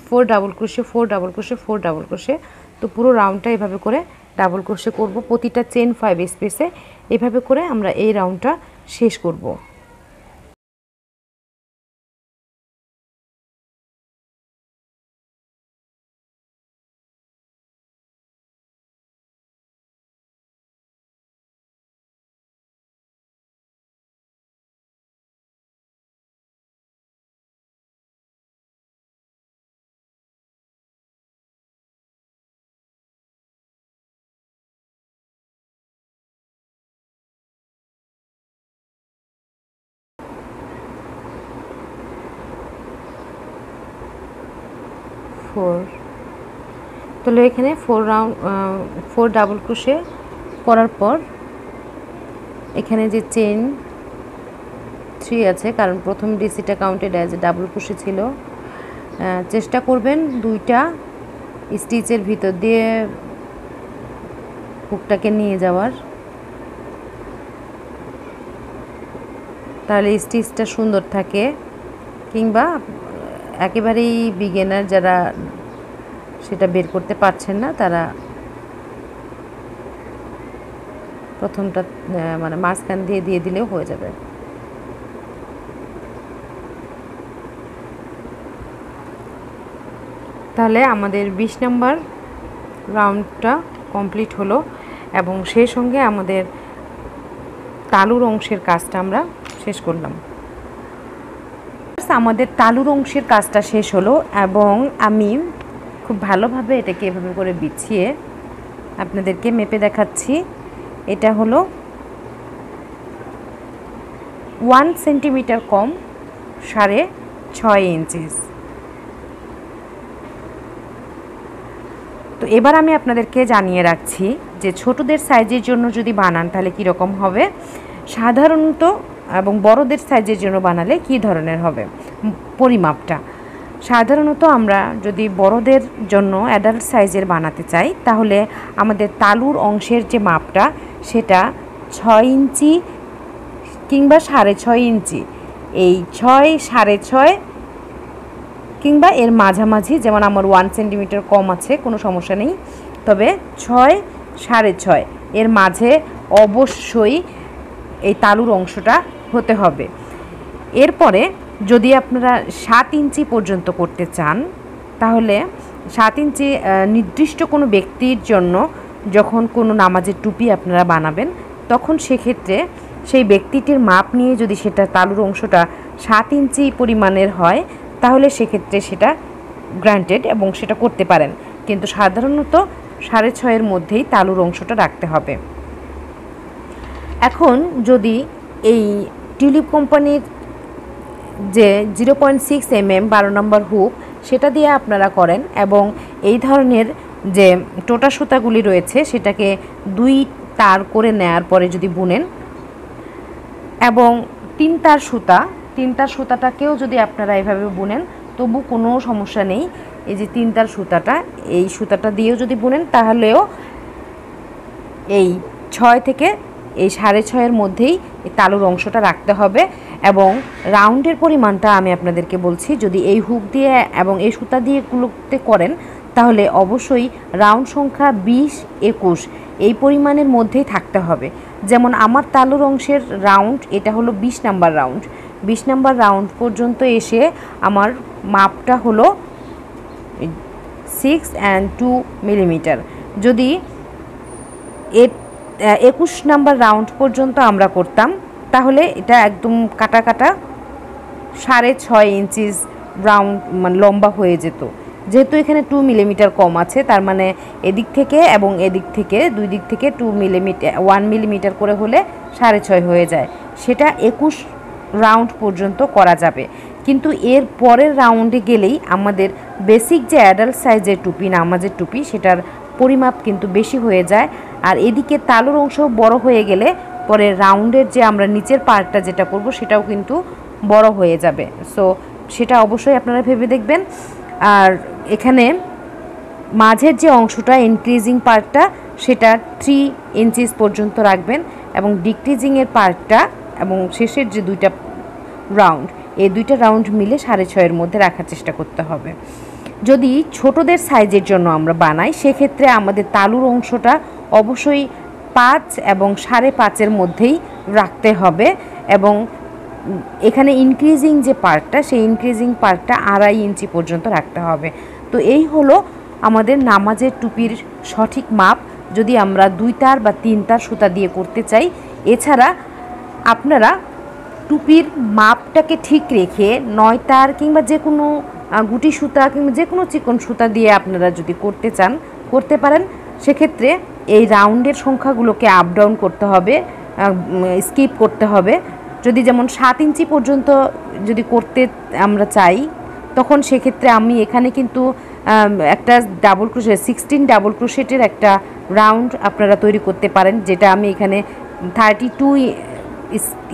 4 double crochet 4 double crochet 4 double crochet. তো পুরো রাউন্ডটা এভাবে করে ডাবল ক্রোশে করব প্রতিটা চেন 5 স্পেসে। এভাবে করে আমরা এই রাউন্ডটা শেষ করব। তাহলে এখানে 4 ডাবল ক্রোশে করার পর এখানে যে চেন 3 আছে, কারণ প্রথম ডিসিটা counted as a double crochet ছিল। চেষ্টা করবেন 2টা স্টিচের ভিতর দিয়ে হুকটাকে নিয়ে যাওয়ার, তাহলে স্টিচটা সুন্দর থাকে। কিংবা একেবারেই বিগিনার যারা সেটা বের করতে পারছেন না, তারা প্রথমটা মানে মাঝখান দিয়ে দিয়ে দিলেও হয়ে যাবে। তাহলে আমাদের 20 নম্বর রাউন্ডটা কমপ্লিট হলো এবং সেই সঙ্গে আমাদের তালুর অংশের কাজটা আমরা শেষ করলাম। আমাদের তালুর অংশের কাজটা শেষ হলো এবং আমি খুব ভালোভাবে এটাকে এভাবে করে বিছিয়ে আপনাদেরকে মেপে দেখাচ্ছি। এটা হলো 1 সেন্টিমিটার কম 6.5 ইঞ্চি। তো এবার আমি আপনাদেরকে জানিয়ে রাখছি যে ছোটদের সাইজের জন্য যদি বানান তাহলে কীরকম হবে, সাধারণত এবং বড়দের সাইজের জন্য বানালে কী ধরনের হবে পরিমাপটা। সাধারণত আমরা যদি বড়দের জন্য অ্যাডাল্ট সাইজের বানাতে চাই তাহলে আমাদের তালুর অংশের যে মাপটা সেটা 6 ইঞ্চি কিংবা 6.5 ইঞ্চি। এই 6, 6.5 কিংবা এর মাঝামাঝি, যেমন আমার 1 সেন্টিমিটার কম আছে কোনো সমস্যা নেই, তবে 6, 6.5 এর মাঝে অবশ্যই এই তালুর অংশটা হতে হবে। এরপরে যদি আপনারা 7 ইঞ্চি পর্যন্ত করতে চান তাহলে 7 ইঞ্চি নির্দিষ্ট কোনো ব্যক্তির জন্য যখন কোনো নামাজের টুপি আপনারা বানাবেন তখন সেক্ষেত্রে সেই ব্যক্তিটির মাপ নিয়ে যদি সেটা তালুর অংশটা 7 ইঞ্চি পরিমাণের হয় তাহলে সেক্ষেত্রে সেটা গ্রান্টেড এবং সেটা করতে পারেন, কিন্তু সাধারণত 6.5-এর মধ্যেই তালুর অংশটা রাখতে হবে। এখন যদি এই টিউলিপ কোম্পানির যে 0.6 mm 12 নম্বর হুক সেটা দিয়ে আপনারা করেন এবং এই ধরনের যে টোটা সুতাগুলি রয়েছে সেটাকে 2 তার করে নেয়ার পরে যদি বুনেন এবং 3 তার সুতাটাকেও যদি আপনারা এভাবে বুনেন তবু কোনো সমস্যা নেই। এই যে 3 তার সুতাটা, এই সুতাটা দিয়েও যদি বুনেন তাহলেও এই 6 থেকে এই 6.5-এর মধ্যেই এই তালুর অংশটা রাখতে হবে। এবং রাউন্ডের পরিমাণটা আমি আপনাদেরকে বলছি, যদি এই হুক দিয়ে এবং এই সুতা দিয়ে গুলোতে করেন তাহলে অবশ্যই রাউন্ড সংখ্যা 20-21 এই পরিমাণের মধ্যেই থাকতে হবে। যেমন আমার তালুর অংশের রাউন্ড এটা হলো 20 নাম্বার রাউন্ড, 20 নাম্বার রাউন্ড পর্যন্ত এসে আমার মাপটা হলো 6.2 মিলিমিটার। যদি 21 নাম্বার রাউন্ড পর্যন্ত আমরা করতাম তাহলে এটা একদম কাটা 6.5 ইঞ্চি রাউন্ড মানে লম্বা হয়ে যেত। যেহেতু এখানে 2 মিলিমিটার কম আছে তার মানে এদিক থেকে এবং এদিক থেকে দুই দিক থেকে 1 মিলিমিটার করে হলে 6.5 হয়ে যায়, সেটা 21 রাউন্ড পর্যন্ত করা যাবে। কিন্তু এর পরের রাউন্ডে গেলেই আমাদের বেসিক যে অ্যাডাল্ট সাইজের টুপি নামাজের টুপি সেটার পরিমাপ কিন্তু বেশি হয়ে যায়। আর এদিকে তালুর অংশ বড় হয়ে গেলে পরে রাউন্ডের যে আমরা নিচের পার্টটা যেটা করব সেটাও কিন্তু বড় হয়ে যাবে। সো সেটা অবশ্যই আপনারা ভেবে দেখবেন। আর এখানে মাঝের যে অংশটা ইনক্রিজিং পার্টটা সেটা 3 ইঞ্চিস পর্যন্ত রাখবেন এবং ডিক্রিজিংয়ের পার্টটা এবং শেষের যে 2টা রাউন্ড এই 2টা রাউন্ড মিলে 6.5-এর মধ্যে রাখার চেষ্টা করতে হবে। যদি ছোটদের সাইজের জন্য আমরা বানাই সেক্ষেত্রে আমাদের তালুর অংশটা অবশ্যই 5 এবং 5.5-এর মধ্যেই রাখতে হবে এবং এখানে ইনক্রিজিং যে পার্টটা সেই ইনক্রিজিং পার্টটা 2.5 ইঞ্চি পর্যন্ত রাখতে হবে। তো এই হলো আমাদের নামাজের টুপির সঠিক মাপ যদি আমরা 2 তার বা 3 তার সুতা দিয়ে করতে চাই। এছাড়া আপনারা টুপির মাপটাকে ঠিক রেখে 9 তার কিংবা যে কোনো গুটি সুতা কিংবা যে কোনো চিকন সুতা দিয়ে আপনারা যদি করতে চান করতে পারেন। সেক্ষেত্রে এই রাউন্ডের সংখ্যাগুলোকে আপ ডাউন করতে হবে, স্কিপ করতে হবে। যদি যেমন 7 ইঞ্চি পর্যন্ত যদি করতে আমরা চাই তখন সেক্ষেত্রে আমি এখানে কিন্তু একটা ডাবল ক্রোশেট 16 ডাবল ক্রোশেটের একটা রাউন্ড আপনারা তৈরি করতে পারেন, যেটা আমি এখানে 32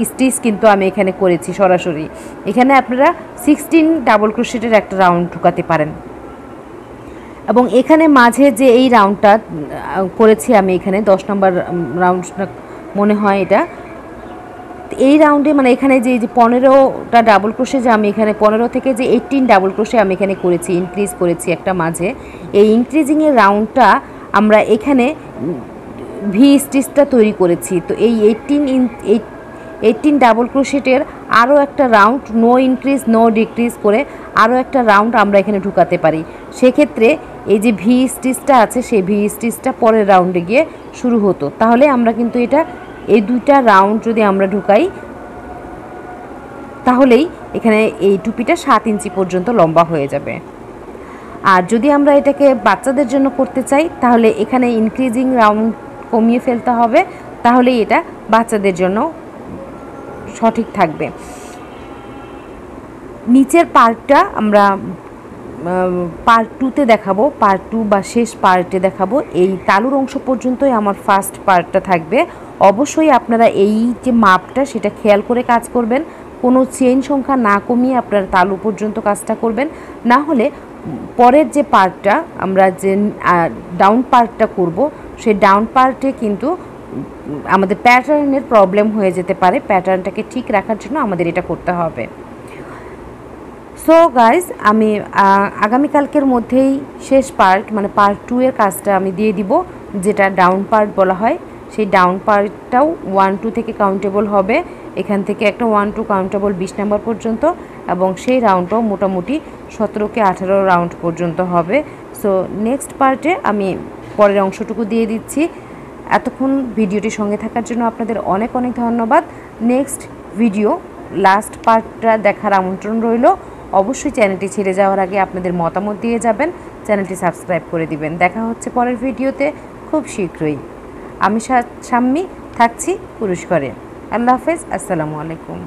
স্টিচ কিন্তু আমি এখানে করেছি সরাসরি। এখানে আপনারা 16 ডাবল ক্রোশেটের একটা রাউন্ড ঢুকাতে পারেন এবং এখানে মাঝে যে এই রাউন্ডটা করেছি আমি এখানে 10 নম্বর রাউন্ডটা মনে হয় এটা। এই রাউন্ডে মানে এখানে যে 15টা ডাবল ক্রোশে যে আমি এখানে 15 থেকে যে 18 ডাবল ক্রোশে আমি এখানে করেছি, ইনক্রিজ করেছি একটা মাঝে। এই ইনক্রিজিংয়ের রাউন্ডটা আমরা এখানে ভি স্টিচটা তৈরি করেছি। তো এই 18 ডাবল ক্রোশেটের আরও একটা round no increase no decrease করে আরও একটা রাউন্ড আমরা এখানে ঢুকাতে পারি। সেক্ষেত্রে এই যে ভি স্টিচটা আছে সেই ভি স্টিচটা পরের রাউন্ডে গিয়ে শুরু হতো। তাহলে আমরা কিন্তু এটা এই 2টা রাউন্ড যদি আমরা ঢুকাই তাহলেই এখানে এই টুপিটা 7 ইঞ্চি পর্যন্ত লম্বা হয়ে যাবে। আর যদি আমরা এটাকে বাচ্চাদের জন্য করতে চাই তাহলে এখানে ইনক্রিজিং রাউন্ড কমিয়ে ফেলতে হবে, তাহলেই এটা বাচ্চাদের জন্য সঠিক থাকবে। নিচের পার্টটা আমরা পার্ট 2তে দেখাবো, পার্ট 2 বা শেষ পার্টে দেখাবো। এই তালুর অংশ পর্যন্তই আমার ফার্স্ট পার্টটা থাকবে। অবশ্যই আপনারা এই যে মাপটা সেটা খেয়াল করে কাজ করবেন, কোনো চেইন সংখ্যা না কমিয়ে আপনারা তালু পর্যন্ত কাজটা করবেন। না হলে পরের যে পার্টটা আমরা যে ডাউন পার্টটা করব সেই ডাউন পার্টে কিন্তু আমাদের প্যাটার্নের প্রবলেম হয়ে যেতে পারে। প্যাটার্নটাকে ঠিক রাখার জন্য আমাদের এটা করতে হবে। সো গাইজ আমি আগামীকালকের মধ্যেই শেষ পার্ট মানে পার্ট 2 এর কাজটা আমি দিয়ে দিব, যেটা ডাউন পার্ট বলা হয়। সেই ডাউন পার্টটাও 1-2 থেকে কাউন্টেবল হবে, এখান থেকে একটা 1-2 কাউন্টেবল 20 নাম্বার পর্যন্ত এবং সেই রাউন্ডটাও মোটামুটি 17 থেকে 18 রাউন্ড পর্যন্ত হবে। সো নেক্সট পার্টে আমি পরের অংশটুকু দিয়ে দিচ্ছি। এতক্ষণ ভিডিওটির সঙ্গে থাকার জন্য আপনাদের অনেক অনেক ধন্যবাদ। নেক্সট ভিডিও লাস্ট পার্টটা দেখার আমন্ত্রণ রইল। অবশ্যই চ্যানেলটি ছেড়ে যাওয়ার আগে আপনাদের মতামত দিয়ে যাবেন, চ্যানেলটি সাবস্ক্রাইব করে দিবেন। দেখা হচ্ছে পরের ভিডিওতে খুব শীঘ্রই। আমি শাম্মী থাকছি পুরস্কারে। আল্লাহ হাফেজ, আসসালামু আলাইকুম।